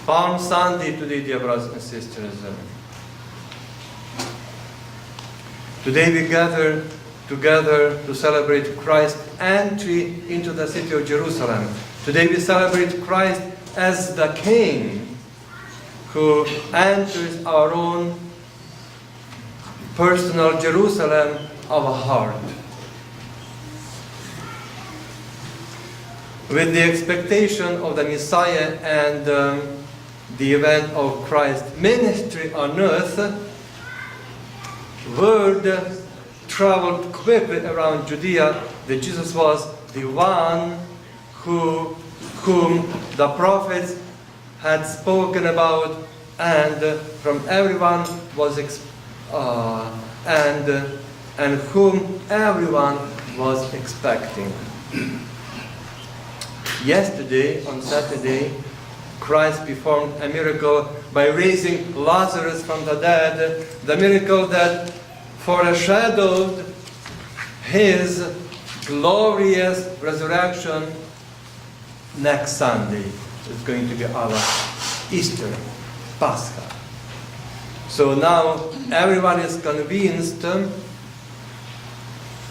Palm Sunday today, dear brothers and sisters. Today we gather together to celebrate Christ's entry into the city of Jerusalem. Today we celebrate Christ as the King who enters our own personal Jerusalem of a heart. With the expectation of the Messiah and the event of Christ's ministry on earth, word traveled quickly around Judea that Jesus was the one whom the prophets had spoken about, and from everyone was and whom everyone was expecting. Yesterday, on Saturday, Christ performed a miracle by raising Lazarus from the dead, the miracle that foreshadowed his glorious resurrection. Next Sunday is going to be our Easter, Pascha. So now everyone is convinced,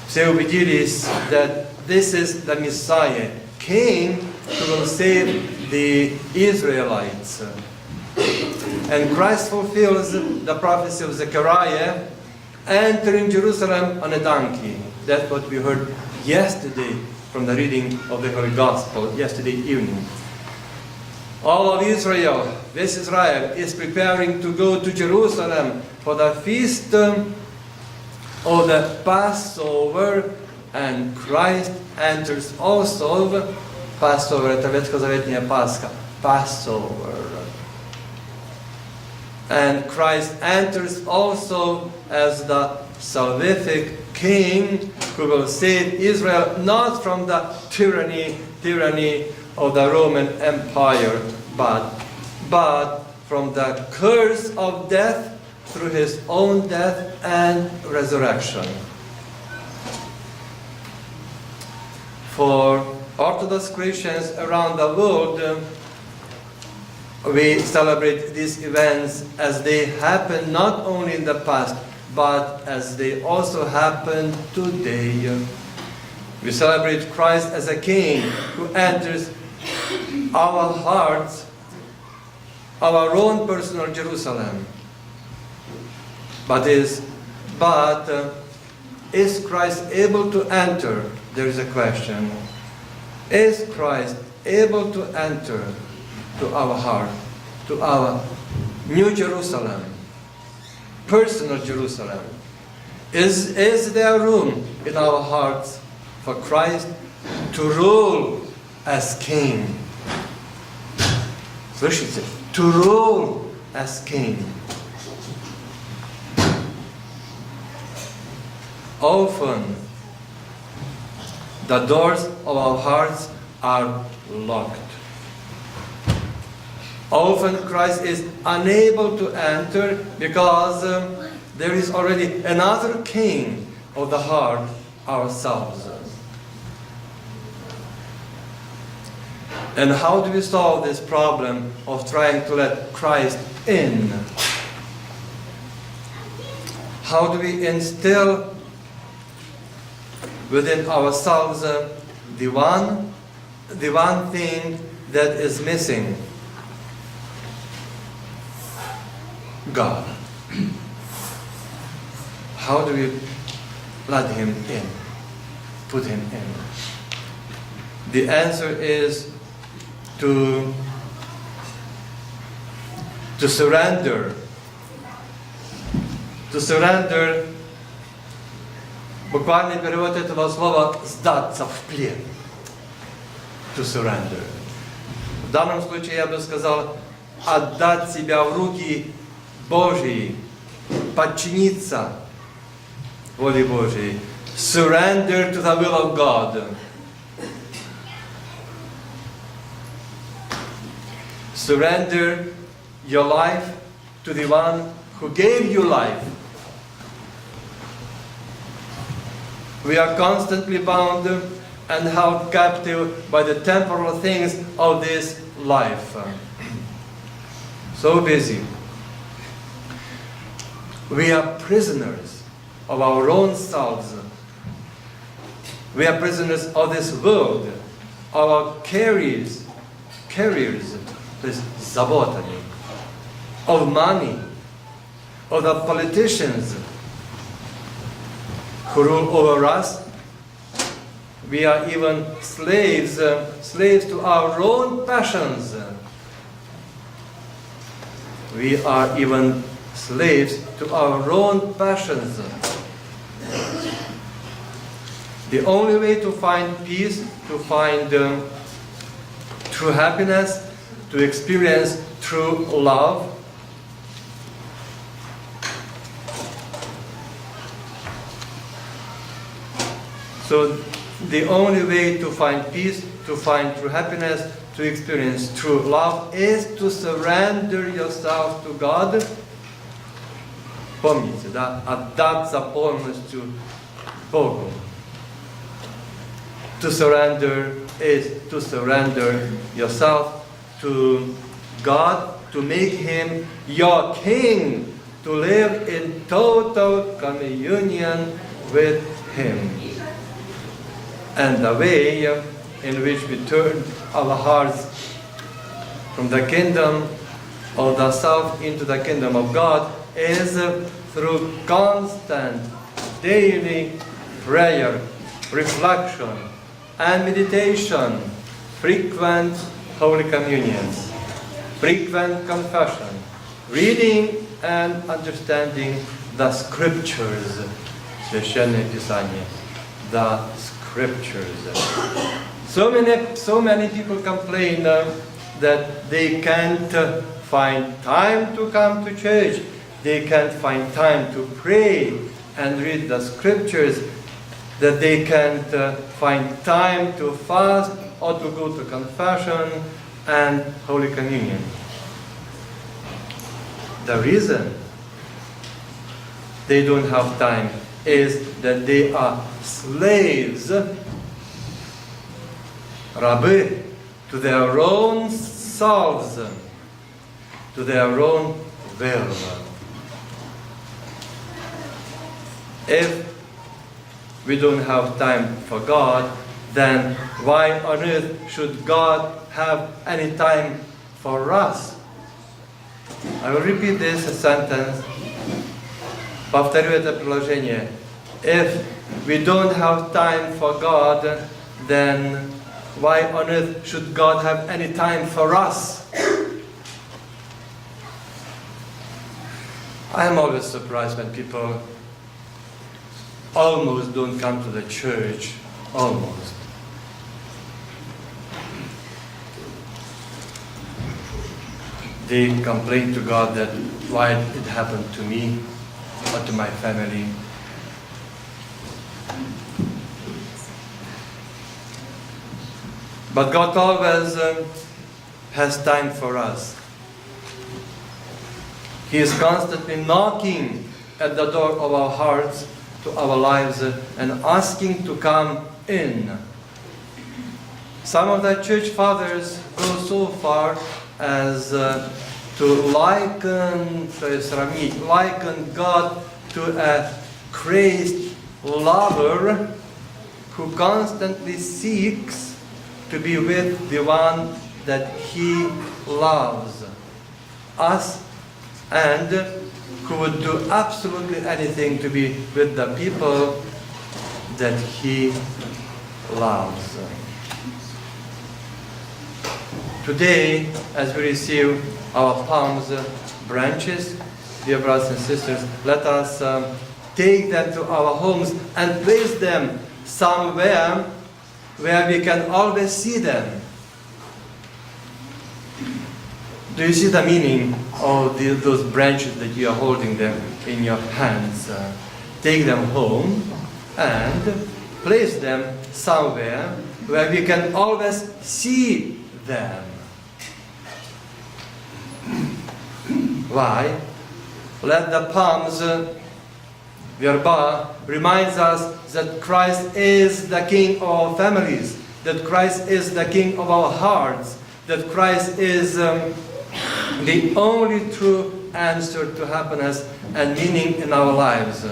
все убедились, that this is the Messiah, King who will save the Israelites. And Christ fulfills the prophecy of Zechariah, entering Jerusalem on a donkey. That's what we heard yesterday from the reading of the Holy Gospel, yesterday evening. All of Israel, this Israel, is preparing to go to Jerusalem for the feast of the Passover, and Christ enters also. Passover, это ветхозаветная Пасха, Passover. And Christ enters also as the salvific King who will save Israel not from the tyranny of the Roman Empire, but from the curse of death through his own death and resurrection. For Orthodox Christians around the world, we celebrate these events as they happen not only in the past, but as they also happen today. We celebrate Christ as a King who enters our hearts, our own personal Jerusalem. But is Christ able to enter? There is a question. Is Christ able to enter to our heart, to our New Jerusalem, personal Jerusalem? Is there room in our hearts for Christ to rule as King? Слышите? To rule as King. Often, the doors of our hearts are locked. Often Christ is unable to enter because there is already another King of the heart, ourselves. And how do we solve this problem of trying to let Christ in? How do we instill within ourselves the one thing that is missing? God. How do we let him in? Put him in? The answer is to surrender. To surrender. Буквальный перевод этого слова «сдаться в плен». To surrender. В данном случае я бы сказал отдать себя в руки Божьи, подчиниться воле Божьей. Surrender to the will of God. Surrender your life to the one who gave you life. We are constantly bound and held captive by the temporal things of this life. so busy. We are prisoners of our own selves. We are prisoners of this world, our careers, заботами, of money, of the politicians who rule over us. We are even slaves to our own passions. We are even slaves to our own passions. The only way to find peace, to find true happiness, to experience true love, so the only way to find peace, to find true happiness, to experience true love is to surrender yourself to God. Помните, да? Отдаться полностью Богу. To surrender is to surrender yourself to God, to make Him your King, to live in total communion with Him. And the way in which we turn our hearts from the kingdom of the self into the kingdom of God is through constant daily prayer, reflection, and meditation, frequent Holy Communions, frequent confession, reading and understanding the Scriptures, Священное Писание, the Scriptures. So many people complain that they can't find time to come to church, they can't find time to pray and read the Scriptures, that they can't find time to fast or to go to confession and Holy Communion. The reason they don't have time is that they are slaves, рабы, to their own selves, to their own will. If we don't have time for God, then why on earth should God have any time for us? I will repeat this sentence. Повторю это предложение. If we don't have time for God, then why on earth should God have any time for us? I am always surprised when people almost don't come to the church. Almost. They complain to God that why it happened to me or to my family. But God always has time for us. He is constantly knocking at the door of our hearts, to our lives, and asking to come in. Some of the church fathers go so far as to liken God to a crazed lover who constantly seeks to be with the one that he loves, us, and who would do absolutely anything to be with the people that he loves. Today, as we receive our palms branches, dear brothers and sisters, let us take them to our homes and place them somewhere where we can always see them. Do you see the meaning of those branches that you are holding them in your hands? Take them home and place them somewhere where we can always see them. Why? Let the palms, verba, reminds us that Christ is the King of our families, that Christ is the King of our hearts, that Christ is the only true answer to happiness and meaning in our lives.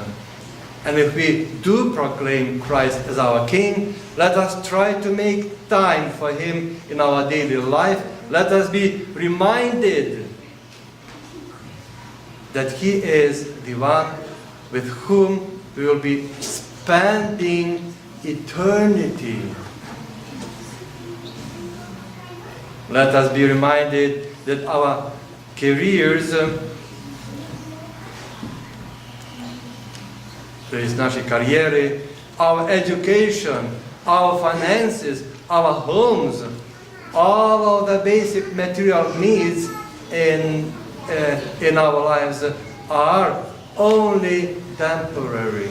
And if we do proclaim Christ as our King, let us try to make time for Him in our daily life. Let us be reminded that He is the one with whom we will be spending eternity. Let us be reminded that our careers, to jest naszej kariery, our education, our finances, our homes, all of the basic material needs in our lives are only temporary.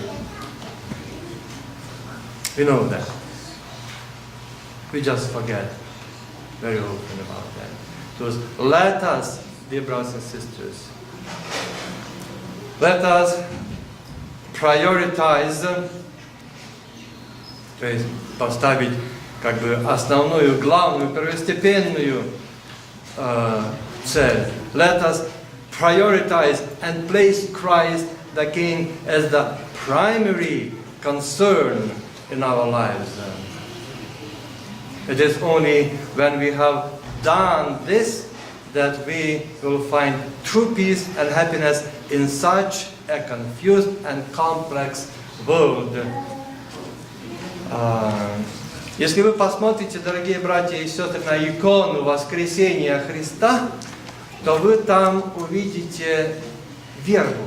We know that. We just forget very often about that. So let us, dear brothers and sisters, let us prioritize, то есть поставить как бы основную, главную, первостепенную цель. Let us prioritize and place Christ the King as the primary concern in our lives. It is only when we have done this that we will find true peace and happiness in such a confused and complex world. Если вы посмотрите, дорогие братья и сестры, на икону воскресения Христа, то вы там увидите вербу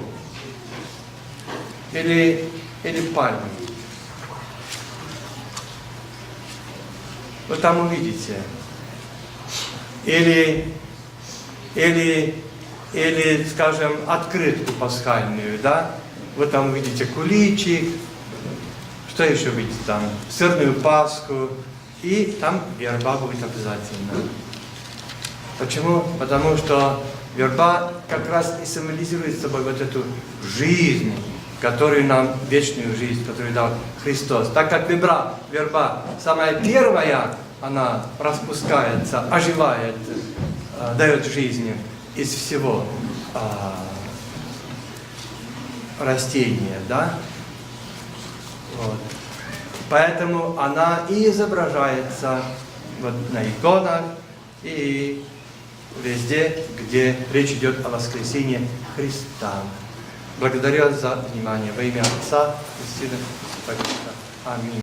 или пальму. Вы там увидите. Или, скажем, открытку пасхальную, да? Вы там увидите куличик, что еще видите там? Сырную пасху, и там верба будет обязательно. Почему? Потому что верба как раз и символизирует собой вот эту жизнь, которую нам, вечную жизнь, которую дал Христос. Так как верба самая первая, она распускается, оживает, дает жизнь из всего растения, да? Вот. Поэтому она и изображается вот на иконах и везде, где речь идет о воскресении Христа. Благодарю за внимание. Во имя Отца и Сына и Святого Духа. Аминь.